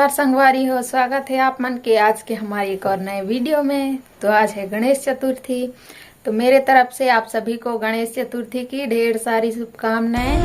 नमस्कार संगवारी हो, स्वागत है आप मन के आज के हमारे एक और नए वीडियो में। तो आज है गणेश चतुर्थी। तो मेरे तरफ से आप सभी को गणेश चतुर्थी की ढेर सारी शुभकामनाएं।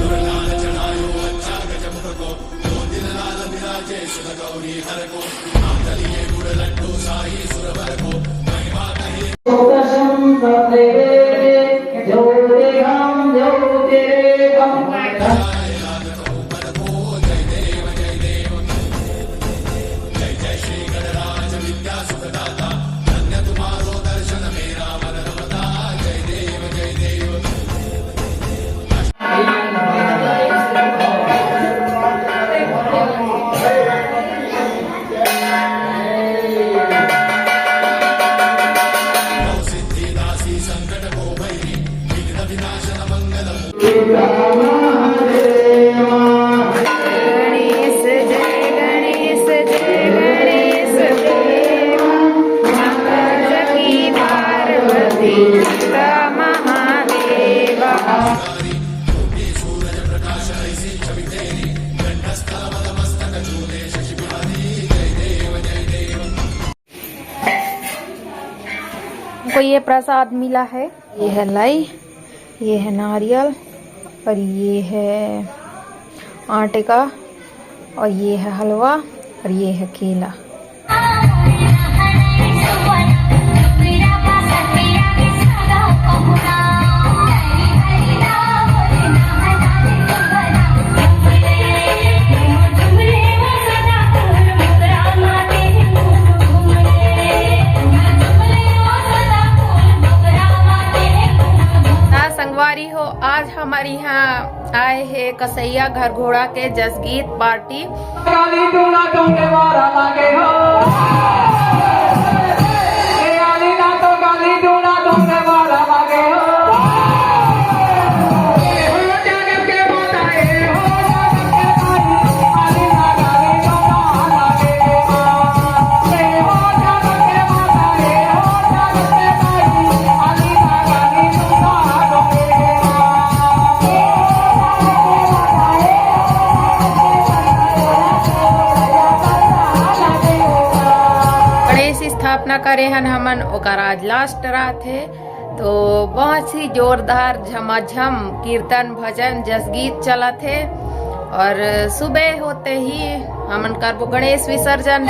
को ये प्रसाद मिला है, ये है लाई, ये है नारियल और ये है आटे का और ये है हलवा और ये है केला। संगवारी हो, आज हमारे यहाँ आए हैं कसैया घर घोड़ा के जसगीत पार्टी। स्थापना करे हन हमन, ओकर आज लास्ट रात है। तो बहुत ही जोरदार झमाझम कीर्तन भजन जसगीत चला थे और सुबह होते ही हमन करबो गणेश विसर्जन।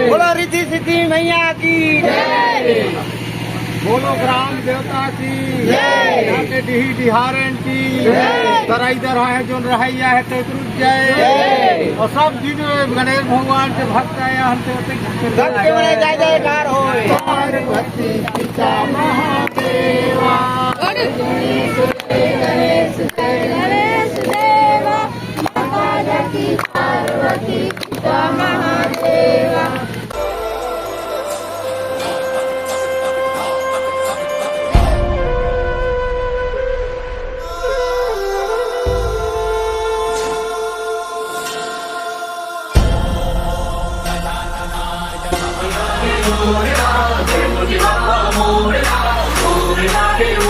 बोलो रिद्धि सिद्धि मैया की जय, बोलो ग्राम देवता की जय। डिही डिहारन की तराई दरहा है जो रहाइया है ते जय और सब दिन गणेश भगवान के भक्त आया हम भक्ति में जय जयकार होए। पार्वती पिता महादेवा Morirá,